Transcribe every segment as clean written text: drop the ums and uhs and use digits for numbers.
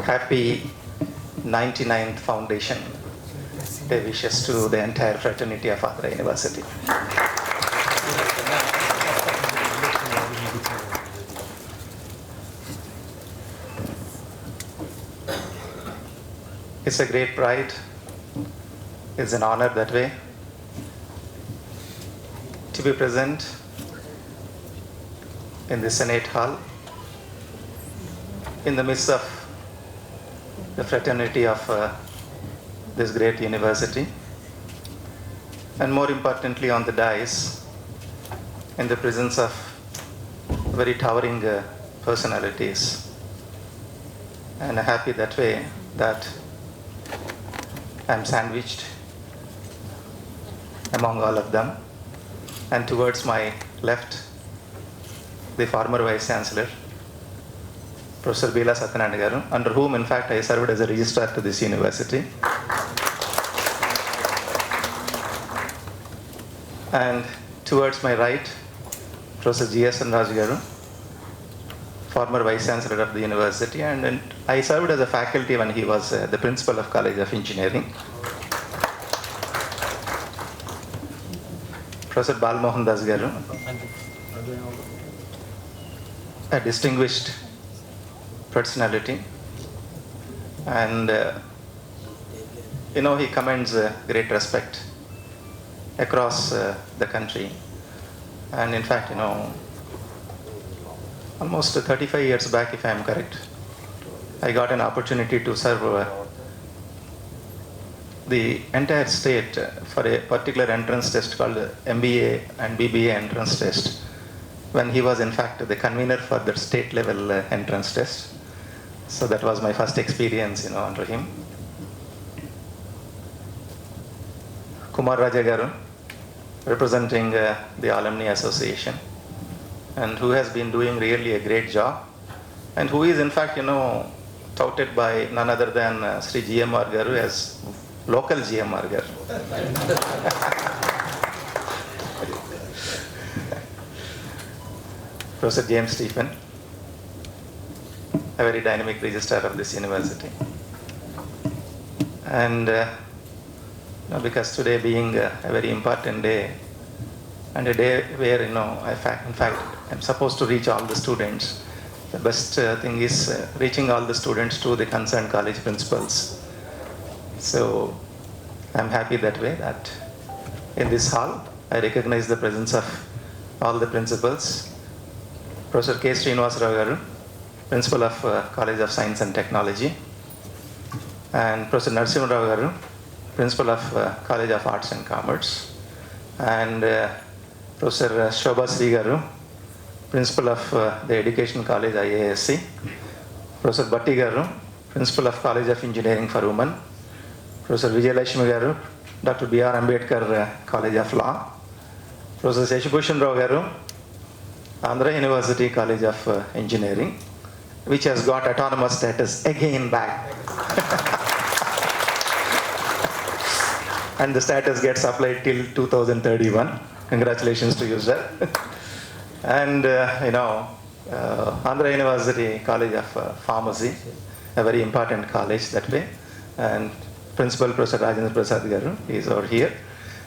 Happy 99th Foundation Day wishes to the entire fraternity of Andhra University. It's a great pride. It's an honor that way to be present in the Senate Hall in the midst of the fraternity of this great university, and more importantly on the dais in the presence of very towering personalities. And I'm happy that way that I'm sandwiched among all of them. And towards my left, the former Vice-Chancellor, Professor Bila Satyanarayana garu, under whom in fact I served as a registrar to this university. And towards my right, Professor G.S. Raju garu, former Vice-Chancellor of the university, and I served as a faculty when he was the Principal of College of Engineering. Professor Balmohan Das garu, a distinguished personality, and he commands great respect across the country. And in fact, almost 35 years back, if I am correct, I got an opportunity to serve the entire state for a particular entrance test called MBA and BBA entrance test, when he was in fact the convener for the state level entrance test. So that was my first experience, under him. Kumar Raja garu, representing the Alumni Association, and who has been doing really a great job, and who is in fact, touted by none other than Sri GMR garu as local GMR garu. Professor James Stephen, a very dynamic registrar of this university. And because today being a very important day, and a day where, in fact, I'm supposed to reach all the students. The best thing is reaching all the students to the concerned college principals. So I'm happy that way that in this hall, I recognize the presence of all the principals. Professor K. Srinivasarao garu, Principal of College of Science and Technology, and Professor Narasimha Rao garu, Principal of College of Arts and Commerce, and Professor Shobha Sri garu, Principal of the Education College IASC, Professor Bhatti garu, Principal of College of Engineering for Women, Professor Vijayalakshmi garu, Dr. B.R. Ambedkar College of Law, Professor Seshibhushan Rao garu, Andhra University College of Engineering, which has got autonomous status again back. And the status gets applied till 2031. Congratulations to you, sir. And, Andhra University College of Pharmacy, a very important college that way. And Principal Professor Rajendra Prasad garu is over here.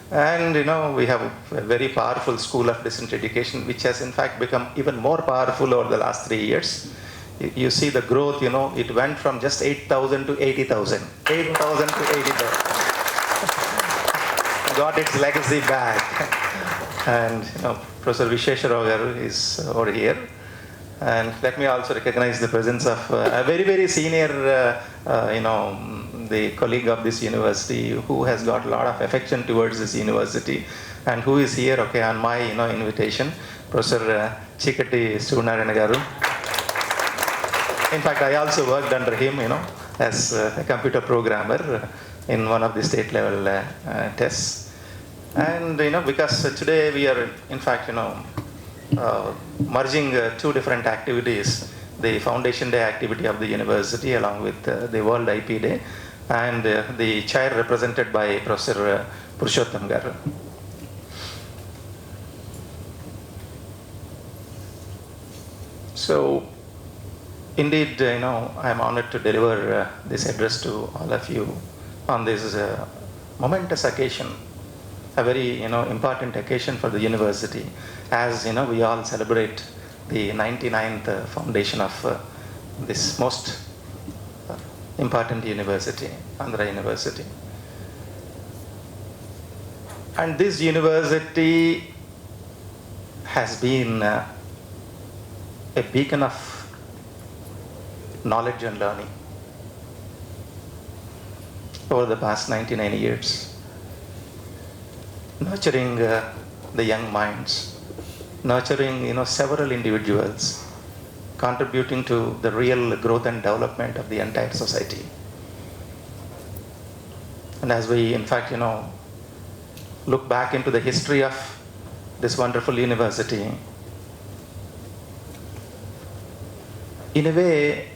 And, we have a very powerful school of distance education, which has in fact become even more powerful over the last 3 years. You see the growth, it went from just 8,000 to 80,000. 8,000 to 80,000. Got its legacy back. And, Professor Vishesha Rao garu is over here. And let me also recognize the presence of a very, very senior, the colleague of this university who has got a lot of affection towards this university, and who is here, on my, invitation, Professor Chikati Surunarayana garu. In fact, I also worked under him, as a computer programmer in one of the state level tests. And, because today we are, in fact, merging two different activities, the Foundation Day activity of the university along with the World IP Day, and the chair represented by Professor Purushottam garu. So, Indeed, I'm honored to deliver this address to all of you on this momentous occasion, a very important occasion for the university, as we all celebrate the 99th foundation of this most important university, Andhra University. And this university has been a beacon of knowledge and learning over the past 99 years, nurturing the young minds, nurturing several individuals, contributing to the real growth and development of the entire society. And as we in fact look back into the history of this wonderful university, in a way,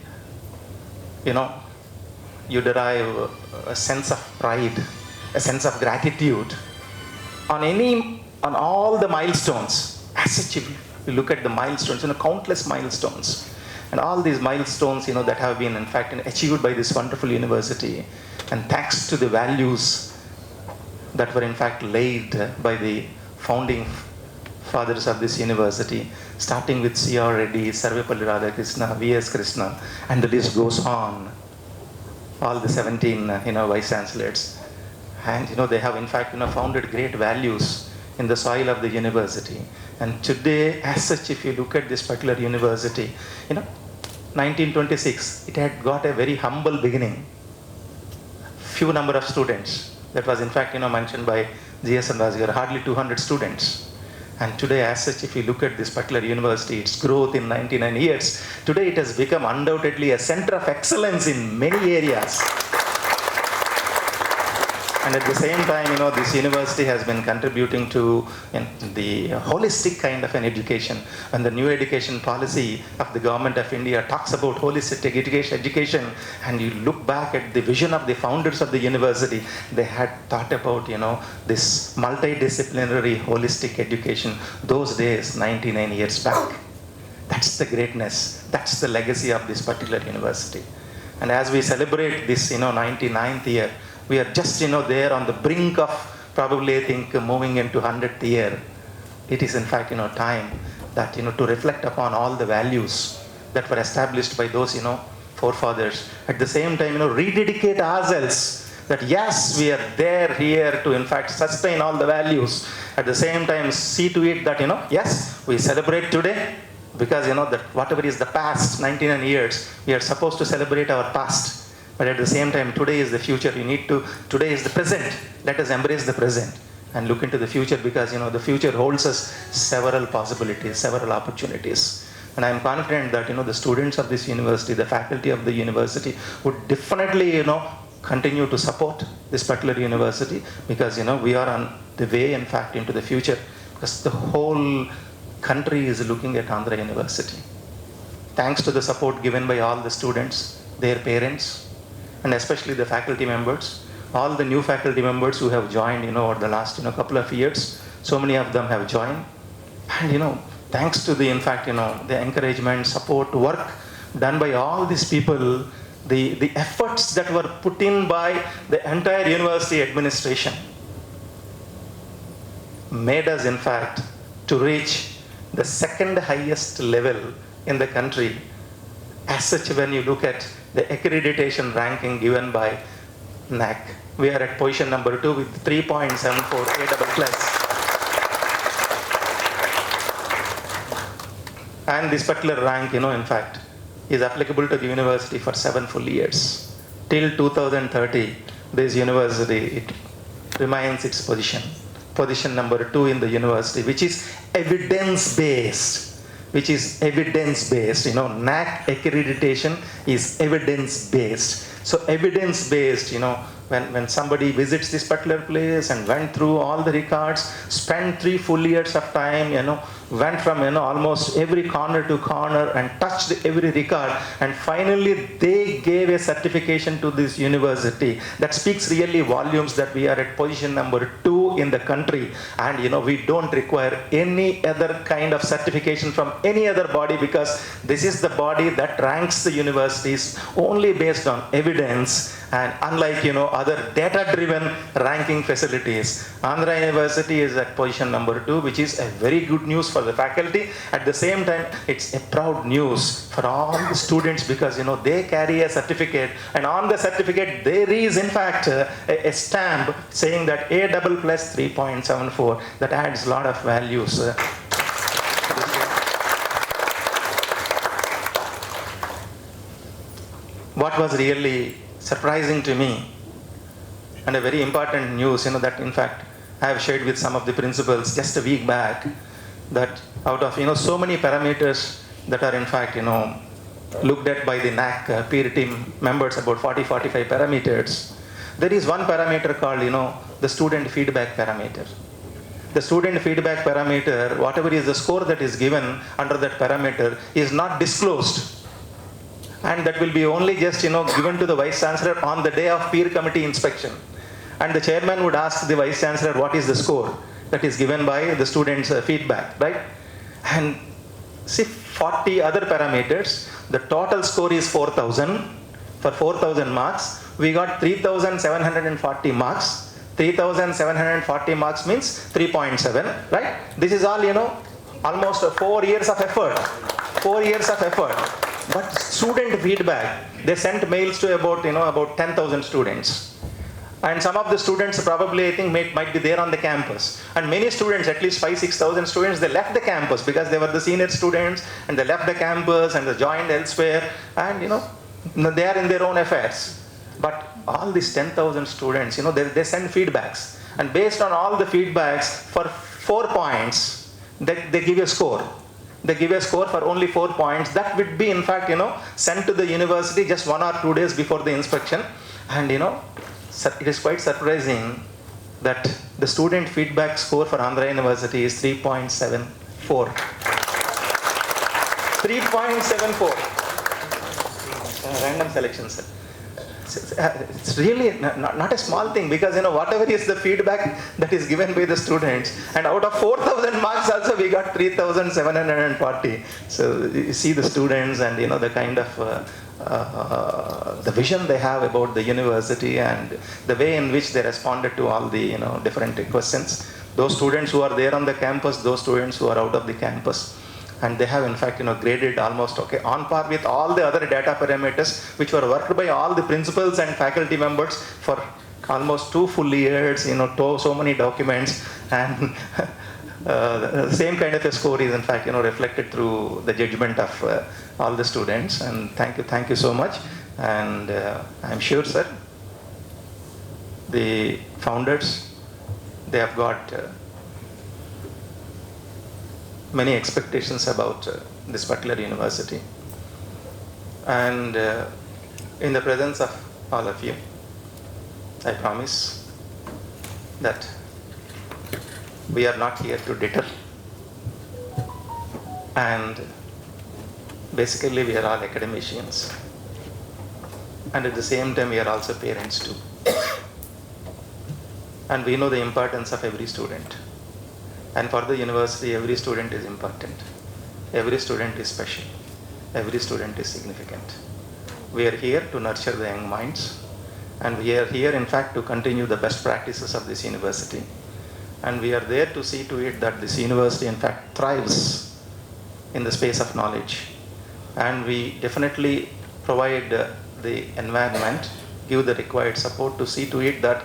you derive a sense of pride, a sense of gratitude on all the milestones. As such, if you look at the milestones, countless milestones, and all these milestones, that have been in fact achieved by this wonderful university, and thanks to the values that were in fact laid by the founding fathers of this university, starting with C.R. Reddy, Sarvepalli Radhakrishna, V.S. Krishna, and the list goes on. All the 17 Vice-Chancellors, and they have in fact founded great values in the soil of the university. And today, as such, if you look at this particular university, 1926, it had got a very humble beginning. Few number of students. That was in fact mentioned by G.S. and Vazgar, hardly 200 students. And today, as such, if you look at this particular university, its growth in 99 years, today it has become undoubtedly a center of excellence in many areas. And at the same time, this university has been contributing to the holistic kind of an education. And the new education policy of the government of India talks about holistic education, and you look back at the vision of the founders of the university, they had thought about, this multidisciplinary holistic education those days, 99 years back. That's the greatness, that's the legacy of this particular university. And as we celebrate this, 99th year, we are just, there on the brink of probably, I think, moving into 100th year. It is in fact, time that, to reflect upon all the values that were established by those, forefathers. At the same time, rededicate ourselves that yes, we are there here to in fact sustain all the values. At the same time, see to it that, yes, we celebrate today because, that whatever is the past 99 years, we are supposed to celebrate our past. But at the same time, today is the future. Today is the present. Let us embrace the present and look into the future, because, the future holds us several possibilities, several opportunities. And I am confident that, the students of this university, the faculty of the university would definitely, continue to support this particular university, because, we are on the way, in fact, into the future, because the whole country is looking at Andhra University. Thanks to the support given by all the students, their parents, and especially the faculty members, all the new faculty members who have joined, over the last, couple of years. So many of them have joined. And, thanks to the, in fact, the encouragement, support, work done by all these people, the efforts that were put in by the entire university administration made us, in fact, to reach the second highest level in the country. As such, when you look at the accreditation ranking given by NAC, we are at position number 2 with 3.74 A++. And this particular rank, in fact, is applicable to the university for 7 full years. Till 2030, this university, it remains its position number 2 in the university, which is evidence-based. NAC accreditation is evidence-based. So evidence-based, when somebody visits this particular place and went through all the records, spent 3 full years of time, went from almost every corner to corner and touched every record, and finally they gave a certification to this university. That speaks really volumes that we are at position number 2 two in the country, and we don't require any other kind of certification from any other body, because this is the body that ranks the universities only based on evidence, and unlike other data-driven ranking facilities, Andhra University is at position number 2, which is a very good news for the faculty. At the same time, it's a proud news for all the students, because they carry a certificate, and on the certificate there is in fact a stamp saying that A double plus 3.74. That adds a lot of values. What was really surprising to me, and a very important news, that in fact I have shared with some of the principals just a week back, that out of so many parameters that are in fact looked at by the NAC peer team members, about 40-45 parameters, there is one parameter called the student feedback parameter. The student feedback parameter, whatever is the score that is given under that parameter, is not disclosed. And that will be only just given to the Vice-Chancellor on the day of peer committee inspection. And the chairman would ask the Vice-Chancellor what is the score that is given by the students' feedback, right? And see, 40 other parameters, the total score is 4,000. For 4,000 marks, we got 3,740 marks. 3,740 marks means 3.7, right? This is all, almost 4 years of effort. 4 years of effort. But student feedback, they sent mails to about 10,000 students. And some of the students probably, I think, might be there on the campus. And many students, at least 5,000-6,000 students, they left the campus because they were the senior students, and they left the campus and they joined elsewhere, and they are in their own affairs. But all these 10,000 students, they send feedbacks. And based on all the feedbacks, for 4 points, they give a score. They give a score for only 4 points. That would be, in fact, sent to the university just 1 or 2 days before the inspection. And, it is quite surprising that the student feedback score for Andhra University is 3.74. 3.74. Random selection, sir. It's really not a small thing, because whatever is the feedback that is given by the students, and out of 4,000 marks also we got 3,740. So you see the students and the kind of the vision they have about the university, and the way in which they responded to all the different questions. Those students who are there on the campus, those students who are out of the campus. And they have in fact graded almost on par with all the other data parameters which were worked by all the principals and faculty members for almost 2 full years, so many documents, and the same kind of a score is in fact reflected through the judgment of all the students. And thank you so much. And I'm sure, sir, the founders, they have got many expectations about this particular university. And in the presence of all of you, I promise that we are not here to deter. And basically we are all academicians. And at the same time we are also parents too. And we know the importance of every student. And for the university, every student is important. Every student is special. Every student is significant. We are here to nurture the young minds. And we are here, in fact, to continue the best practices of this university. And we are there to see to it that this university, in fact, thrives in the space of knowledge. And we definitely provide the environment, give the required support to see to it that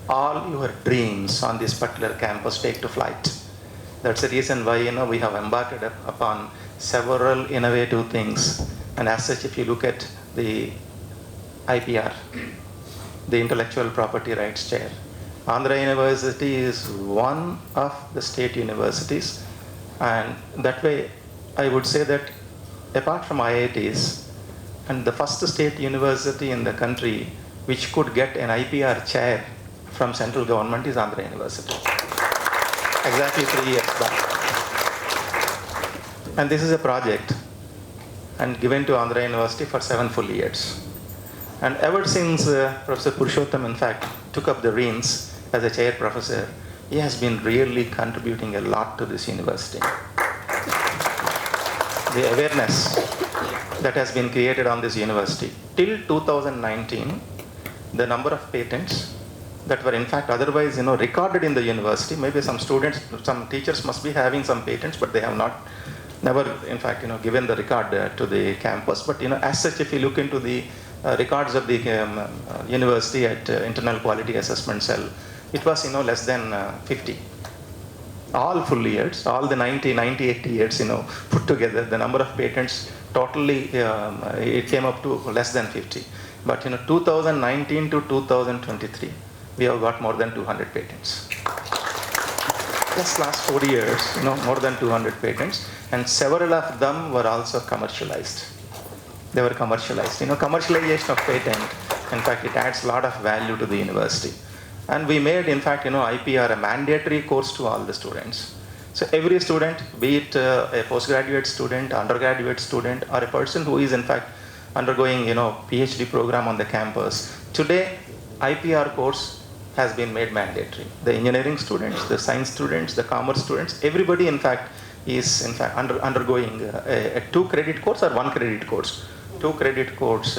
all your dreams on this particular campus take to flight. That's the reason why we have embarked upon several innovative things. And as such, if you look at the IPR, the Intellectual Property Rights Chair, Andhra University is one of the state universities, and that way I would say that apart from IITs, and the first state university in the country which could get an IPR chair from central government is Andhra University. Exactly 3 years back. And this is a project and given to Andhra University for 7 full years. And ever since Professor Purushottam, in fact, took up the reins as a chair professor, he has been really contributing a lot to this university. The awareness that has been created on this university. Till 2019, the number of patents that were in fact otherwise recorded in the university, maybe some students, some teachers must be having some patents, but they have never in fact given the record to the campus. But as such, if you look into the records of the university at internal quality assessment cell, it was less than 50. All full years, all the 98 years put together, the number of patents totally it came up to less than 50. But 2019 to 2023, we have got more than 200 patents. Just last 4 years, more than 200 patents, and several of them were also commercialized. They were commercialized. Commercialization of patent, in fact, it adds a lot of value to the university. And we made, in fact, IPR a mandatory course to all the students. So every student, be it a postgraduate student, undergraduate student, or a person who is, in fact, undergoing, PhD program on the campus, today, IPR course has been made mandatory. The engineering students, the science students, the commerce students, everybody, in fact, is, in fact, undergoing a 2-credit course or 1-credit course. 2-credit course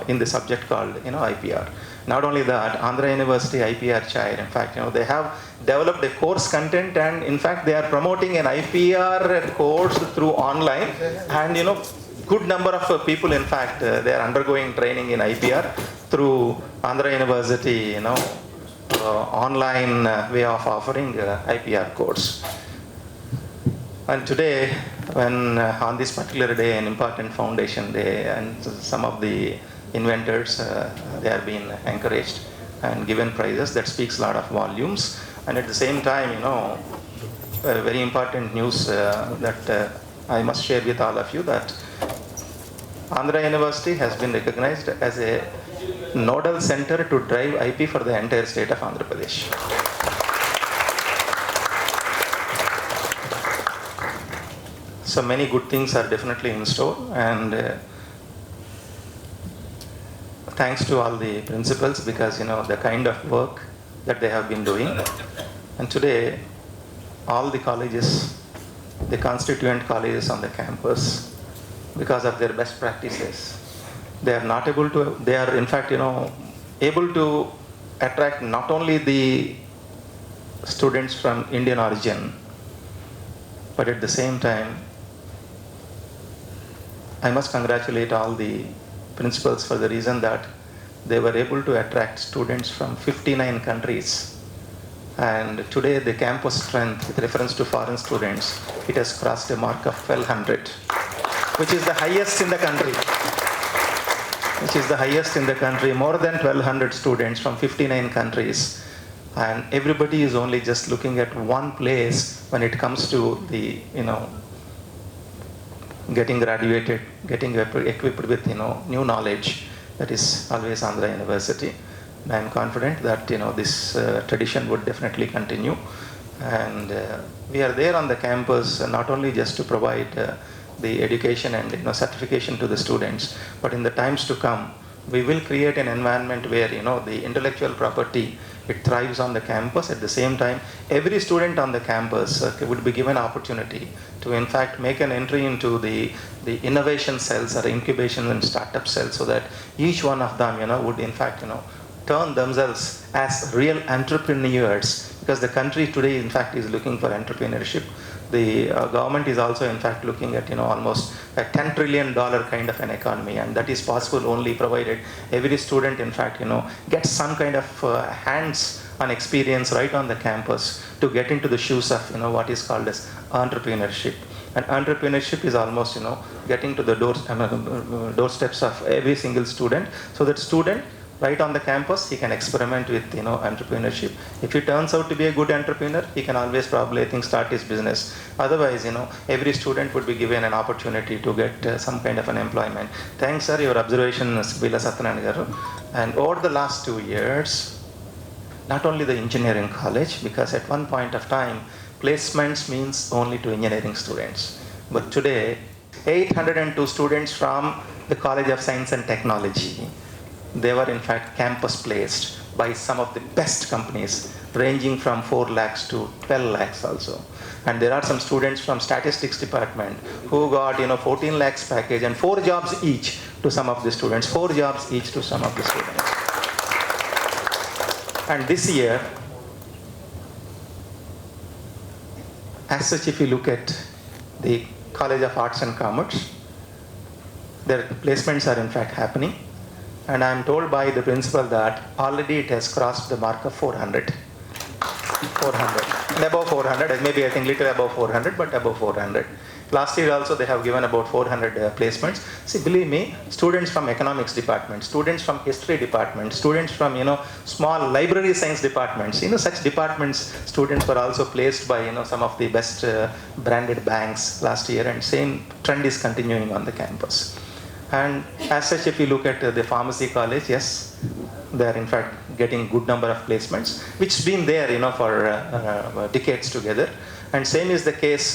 in the subject called, IPR. Not only that, Andhra University IPR chair, in fact, they have developed a course content, and in fact, they are promoting an IPR course through online, and good number of people, in fact, they are undergoing training in IPR through Andhra University, online way of offering IPR course. And today, when on this particular day, an important foundation day, and some of the inventors, they are being encouraged and given prizes, that speaks a lot of volumes. And at the same time, a very important news that I must share with all of you, that Andhra University has been recognized as a nodal center to drive IP for the entire state of Andhra Pradesh. So many good things are definitely in store, and thanks to all the principals, because the kind of work that they have been doing. And today, all the colleges, the constituent colleges on the campus, because of their best practices, they are in fact able to attract not only the students from Indian origin, but at the same time, I must congratulate all the principals for the reason that they were able to attract students from 59 countries. And today the campus strength with reference to foreign students, it has crossed a mark of 1,200, which is the highest in the country. More than 1,200 students from 59 countries. And everybody is only just looking at one place when it comes to the, getting graduated, getting equipped with new knowledge. That is always Andhra University. And I am confident that this tradition would definitely continue. And we are there on the campus not only just to provide the education and certification to the students, but in the times to come, we will create an environment where the intellectual property, it thrives on the campus. At the same time, every student on the campus would be given opportunity to in fact make an entry into the innovation cells or incubation and startup cells, so that each one of them would in fact turn themselves as real entrepreneurs, because the country today in fact is looking for entrepreneurship. The government is also in fact looking at almost a $10 trillion kind of an economy, and that is possible only provided every student in fact gets some kind of hands-on experience right on the campus to get into the shoes of what is called as entrepreneurship. And entrepreneurship is almost getting to the doorsteps of every single student, so that student right on the campus, he can experiment with entrepreneurship. If he turns out to be a good entrepreneur, he can always probably start his business. Otherwise, every student would be given an opportunity to get some kind of an employment. Thanks, sir, your observation, Bila Satyanarayana garu. And over the last 2 years, not only the engineering college, because at one point of time, placements means only to engineering students. But today, 802 students from the College of Science and Technology, they were in fact campus placed by some of the best companies, ranging from 4 lakhs to 12 lakhs also. And there are some students from statistics department who got 14 lakhs package and 4 jobs each to some of the students, 4 jobs each to some of the students. And this year, as such, if you look at the College of Arts and Commerce, their placements are in fact happening. And I am told by the principal that already it has crossed the mark of 400. 400. And above 400, maybe I think little above 400, but above 400. Last year also they have given about 400 placements. See, believe me, students from economics department, students from history department, students from small library science departments, such departments, students were also placed by some of the best branded banks last year, and same trend is continuing on the campus. And as such, if you look at the pharmacy college, yes, they are in fact getting good number of placements, which has been there for decades together. And same is the case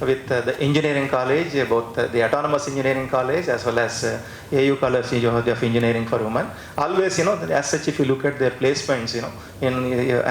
with the engineering college, both the autonomous engineering college as well as AU College of Engineering for Women. Always, as such, if you look at their placements,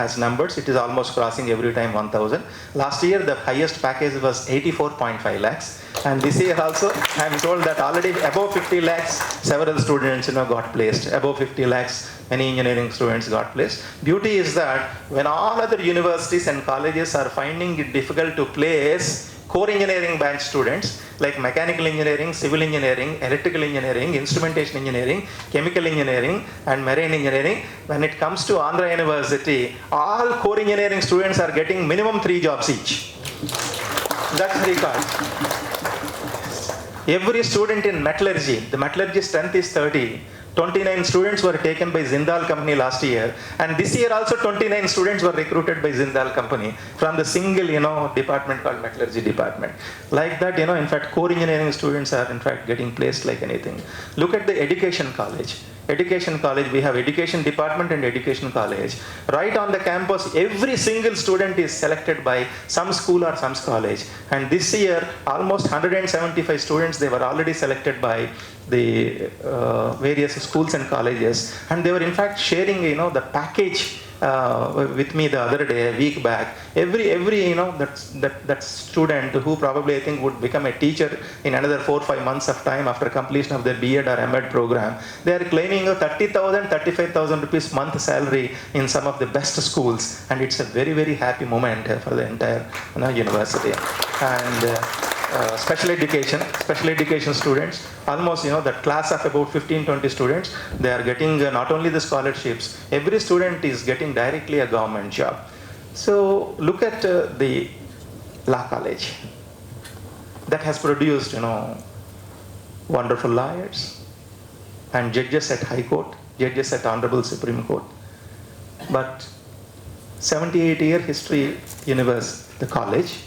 as numbers, it is almost crossing every time 1,000. Last year, the highest package was 84.5 lakhs. And this year also, I am told that already above 50 lakhs, several students, got placed. Above 50 lakhs, many engineering students got placed. Beauty is that when all other universities and colleges are finding it difficult to place core engineering branch students like mechanical engineering, civil engineering, electrical engineering, instrumentation engineering, chemical engineering, and marine engineering, when it comes to Andhra University, all core engineering students are getting minimum 3 jobs each. That's the record. Every student in metallurgy, the metallurgy strength is 30. 29 students were taken by Jindal company last year, and this year also 29 students were recruited by Jindal company from the single department called metallurgy department. Like that, in fact, core engineering students are in fact getting placed like anything. Look at the education college. Education college, we have education department and education college. Right on the campus, every single student is selected by some school or some college. And this year, almost 175 students, they were already selected by the various schools and colleges. And they were in fact sharing, the package with me the other day, a week back. Every that student who probably I think would become a teacher in another 4 or 5 months of time after completion of their B.Ed or M.Ed program, they are claiming a 30,000, 35,000 rupees month salary in some of the best schools, and it's a very, very happy moment for the entire university. And special education students, almost the class of about 15-20 students, they are getting not only the scholarships, every student is getting directly a government job. So look at the law college that has produced wonderful lawyers and judges at High Court, judges at Honorable Supreme Court. But 78-year history universe, the college,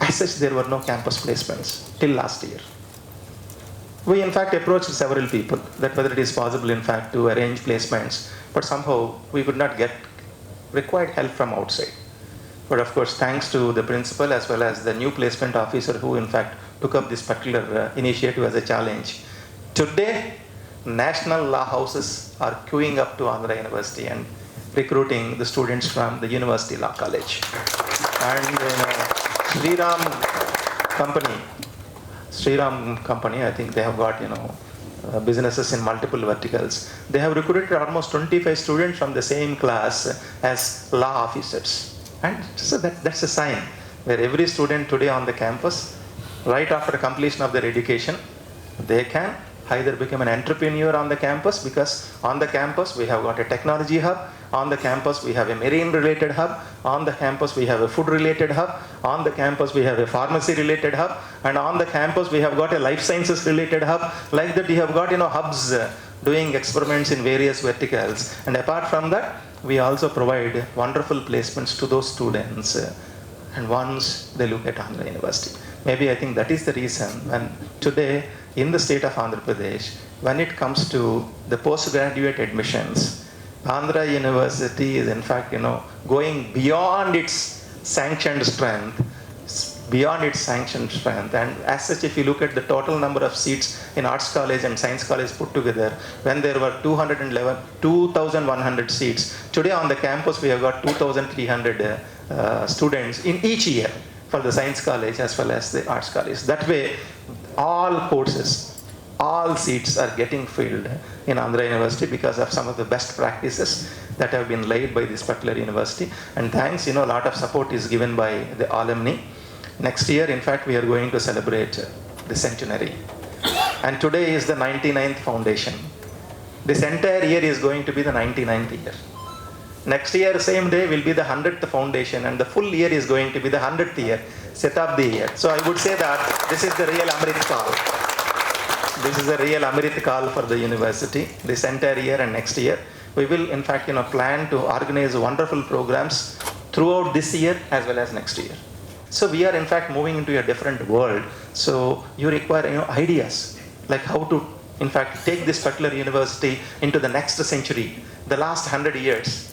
as such, there were no campus placements till last year. We in fact approached several people that whether it is possible in fact to arrange placements, but somehow we could not get required help from outside. But of course, thanks to the principal as well as the new placement officer who in fact took up this particular initiative as a challenge. Today, national law houses are queuing up to Andhra University and recruiting the students from the University Law College. And Sriram company, I think they have got businesses in multiple verticals. They have recruited almost 25 students from the same class as law officers. And so that's a sign where every student today on the campus, right after completion of their education, they can either become an entrepreneur on the campus, because on the campus we have got a technology hub, on the campus we have a marine related hub, on the campus we have a food related hub, on the campus we have a pharmacy related hub, and on the campus we have got a life sciences related hub. Like that, you have got hubs doing experiments in various verticals. And apart from that, we also provide wonderful placements to those students. And once they look at Andhra University, maybe I think that is the reason when today in the state of Andhra Pradesh, when it comes to the postgraduate admissions, Andhra University is in fact, going beyond its sanctioned strength, beyond its sanctioned strength. And as such, if you look at the total number of seats in Arts College and Science College put together, when there were 2,100 seats, today on the campus we have got 2,300 students in each year for the Science College as well as the Arts College. That way, all courses, all seats are getting filled in Andhra University because of some of the best practices that have been laid by this particular university. And thanks, a lot of support is given by the alumni. Next year, in fact, we are going to celebrate the centenary. And today is the 99th foundation. This entire year is going to be the 99th year. Next year, same day, will be the 100th foundation, and the full year is going to be the 100th year, Shatabdi year. So I would say that this is the real Amrit Kaal. This is a real Amrit Kaal for the university, this entire year and next year. We will, in fact, plan to organize wonderful programs throughout this year as well as next year. So we are, in fact, moving into a different world. So you require, ideas, like how to, in fact, take this particular university into the next century, the last 100 years.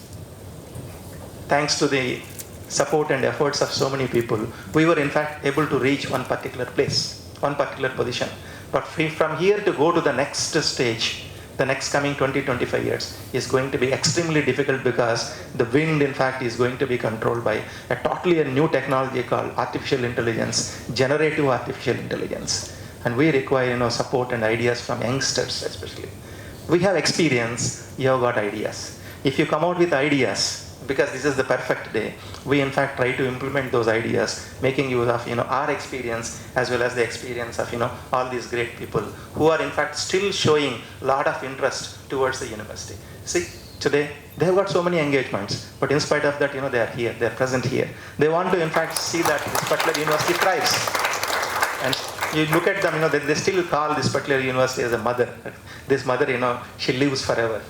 Thanks to the support and efforts of so many people, we were, in fact, able to reach one particular place, one particular position. But from here to go to the next stage, the next coming 20-25 years is going to be extremely difficult, because the wind, in fact, is going to be controlled by a totally new technology called artificial intelligence, generative artificial intelligence. And we require, support and ideas from youngsters especially. We have experience, you have got ideas. If you come out with ideas, because this is the perfect day, we in fact try to implement those ideas, making use of our experience as well as the experience of all these great people who are in fact still showing a lot of interest towards the university. See, today they have got so many engagements, but in spite of that, they are here, they are present here. They want to in fact see that this particular university thrives. And you look at them, they still call this particular university as a mother. This mother, she lives forever.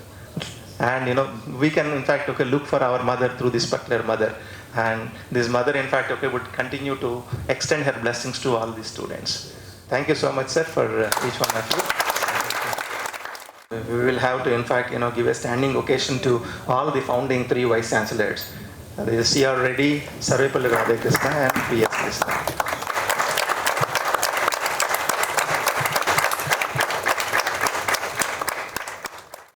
And we can in fact look for our mother through this particular mother, and this mother in fact would continue to extend her blessings to all these students. Thank you so much, sir, for each one of you. We will have to in fact give a standing occasion to all the founding 3 vice chancellors. There is C.R. Reddy, Sir C.R. and P.V.G.D.